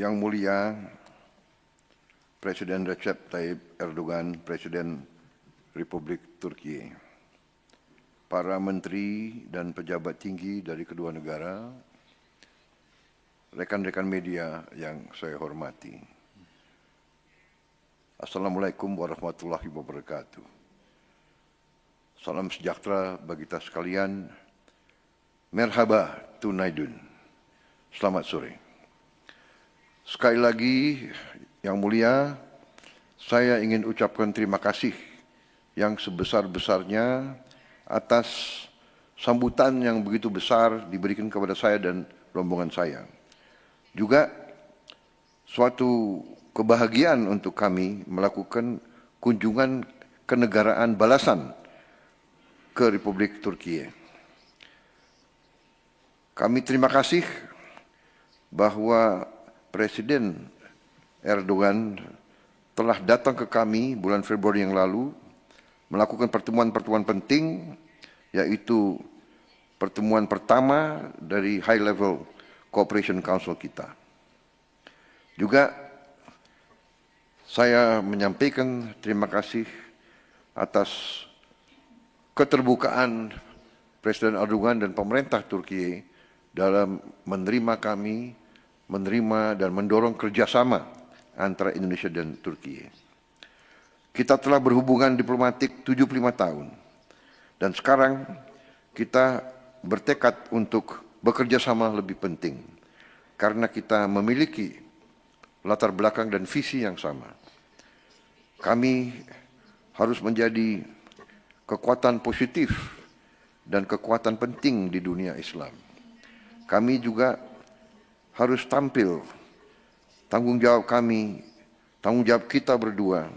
Yang Mulia Presiden Recep Tayyip Erdogan, Presiden Republik Turki, para menteri dan pejabat tinggi dari kedua negara, rekan-rekan media yang saya hormati. Assalamualaikum warahmatullahi wabarakatuh. Salam sejahtera bagi kita sekalian. Merhaba tunaidun. Selamat sore. Sekali lagi, Yang Mulia, saya ingin ucapkan terima kasih yang sebesar-besarnya atas sambutan yang begitu besar diberikan kepada saya dan rombongan saya. Juga suatu kebahagiaan untuk kami melakukan kunjungan kenegaraan balasan ke Republik Turki. Kami terima kasih bahwa Presiden Erdogan telah datang ke kami bulan Februari yang lalu melakukan pertemuan-pertemuan penting, yaitu pertemuan pertama dari High Level Cooperation Council kita. Juga saya menyampaikan terima kasih atas keterbukaan Presiden Erdogan dan pemerintah Turki dalam menerima kami, menerima dan mendorong kerjasama antara Indonesia dan Turki. Kita telah berhubungan diplomatik 75 tahun. Dan sekarang kita bertekad untuk bekerja sama lebih penting. Karena kita memiliki latar belakang dan visi yang sama. Kami harus menjadi kekuatan positif dan kekuatan penting di dunia Islam. Kami juga harus tampil tanggung jawab kami, tanggung jawab kita berdua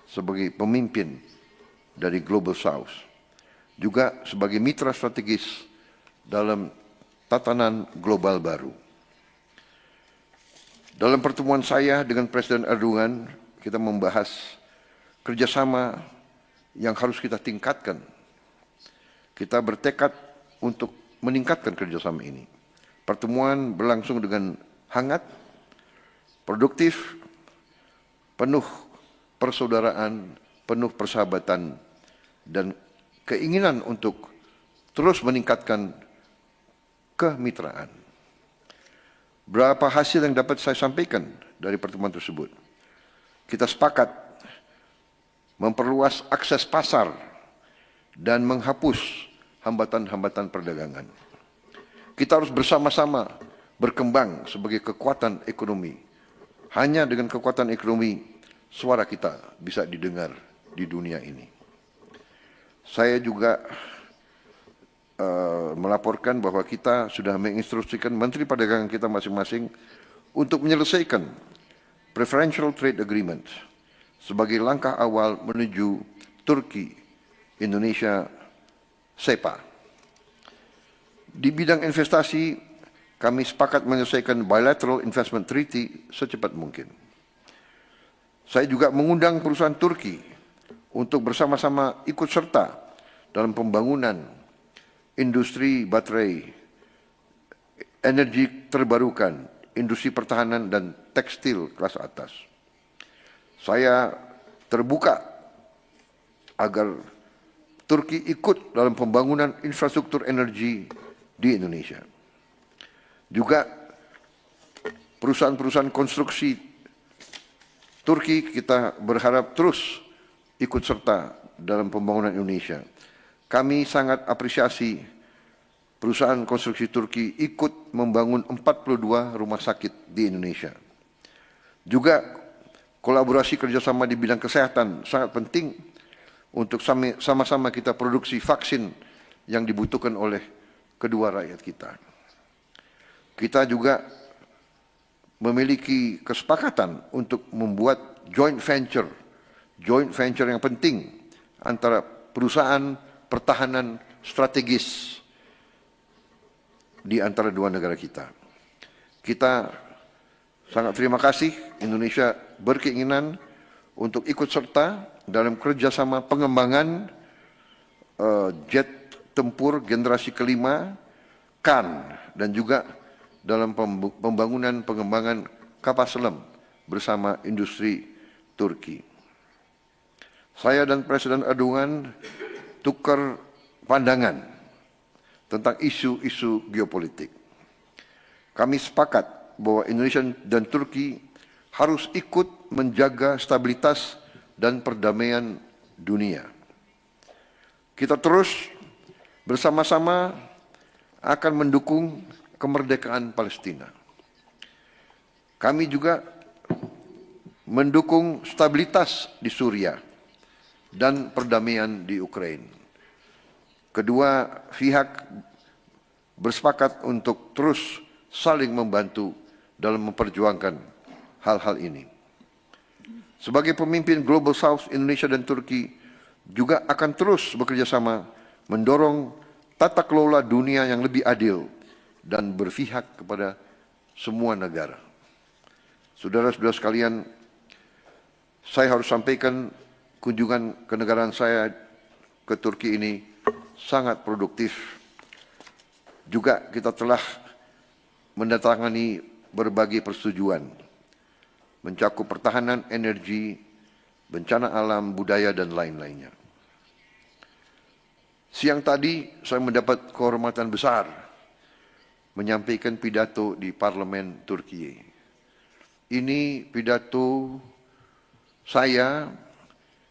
sebagai pemimpin dari Global South, juga sebagai mitra strategis dalam tatanan global baru. Dalam pertemuan saya dengan Presiden Erdogan, kita membahas kerjasama yang harus kita tingkatkan. Kita bertekad untuk meningkatkan kerjasama ini. Pertemuan berlangsung dengan hangat, produktif, penuh persaudaraan, penuh persahabatan, dan keinginan untuk terus meningkatkan kemitraan. Berapa hasil yang dapat saya sampaikan dari pertemuan tersebut? Kita sepakat memperluas akses pasar dan menghapus hambatan-hambatan perdagangan. Kita harus bersama-sama berkembang sebagai kekuatan ekonomi. Hanya dengan kekuatan ekonomi, suara kita bisa didengar di dunia ini. Saya juga melaporkan bahwa kita sudah menginstruksikan Menteri Perdagangan kita masing-masing untuk menyelesaikan Preferential Trade Agreement sebagai langkah awal menuju Turki, Indonesia, SEPA. Di bidang investasi, kami sepakat menyelesaikan Bilateral Investment Treaty secepat mungkin. Saya juga mengundang perusahaan Turki untuk bersama-sama ikut serta dalam pembangunan industri baterai, energi terbarukan, industri pertahanan dan tekstil kelas atas. Saya terbuka agar Turki ikut dalam pembangunan infrastruktur energi di Indonesia. Juga perusahaan-perusahaan konstruksi Turki kita berharap terus ikut serta dalam pembangunan Indonesia. Kami sangat apresiasi perusahaan konstruksi Turki ikut membangun 42 rumah sakit di Indonesia. Juga kolaborasi kerjasama di bidang kesehatan sangat penting untuk sama-sama kita produksi vaksin yang dibutuhkan oleh kedua rakyat kita. Kita juga memiliki kesepakatan untuk membuat joint venture yang penting antara perusahaan pertahanan strategis di antara dua negara kita. Kita sangat terima kasih Indonesia berkeinginan untuk ikut serta dalam kerjasama pengembangan jet tempur generasi kelima, KAN, dan juga dalam pengembangan kapal selam bersama industri Turki. Saya dan Presiden Erdogan tukar pandangan tentang isu-isu geopolitik. Kami sepakat bahwa Indonesia dan Turki harus ikut menjaga stabilitas dan perdamaian dunia. Kita terus bersama-sama akan mendukung kemerdekaan Palestina. Kami juga mendukung stabilitas di Suriah dan perdamaian di Ukraina. Kedua pihak bersepakat untuk terus saling membantu dalam memperjuangkan hal-hal ini. Sebagai pemimpin Global South, Indonesia dan Turki juga akan terus bekerja sama mendorong tata kelola dunia yang lebih adil dan berpihak kepada semua negara. Saudara-saudara sekalian, saya harus sampaikan kunjungan kenegaraan saya ke Turki ini sangat produktif. Juga kita telah mendatangani berbagai persetujuan, mencakup pertahanan, energi, bencana alam, budaya, dan lain-lainnya. Siang tadi saya mendapat kehormatan besar menyampaikan pidato di Parlemen Turki. Ini pidato saya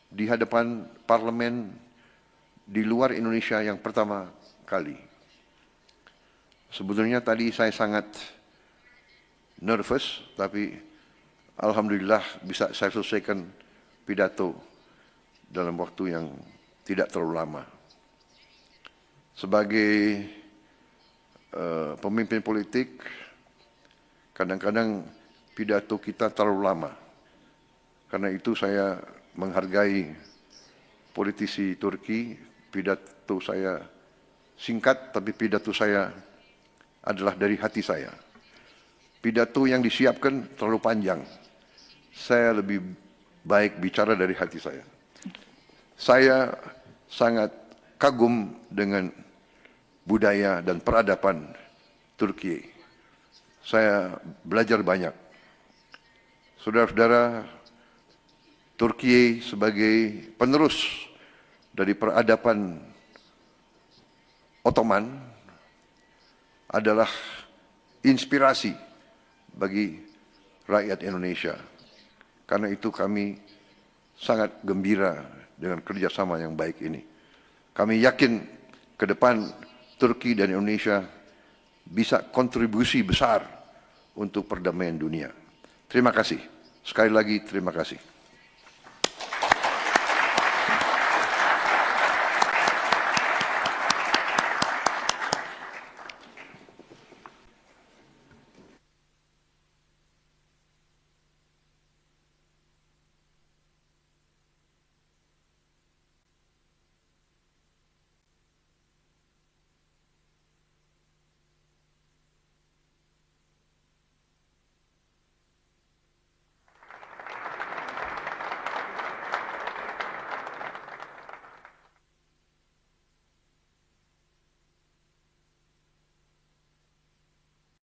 di hadapan parlemen di luar Indonesia yang pertama kali. Sebetulnya tadi saya sangat nervous, tapi alhamdulillah bisa saya selesaikan pidato dalam waktu yang tidak terlalu lama. Sebagai pemimpin politik, kadang-kadang pidato kita terlalu lama. Karena itu saya menghargai politisi Turki, pidato saya singkat, tapi pidato saya adalah dari hati saya. Pidato yang disiapkan terlalu panjang. Saya lebih baik bicara dari hati saya. Saya sangat kagum dengan budaya dan peradaban Turki. Saya belajar banyak. Saudara-saudara, Turki sebagai penerus dari peradaban Ottoman adalah inspirasi bagi rakyat Indonesia. Karena itu kami sangat gembira dengan kerjasama yang baik ini. Kami yakin ke depan Turki dan Indonesia bisa kontribusi besar untuk perdamaian dunia. Terima kasih. Sekali lagi terima kasih.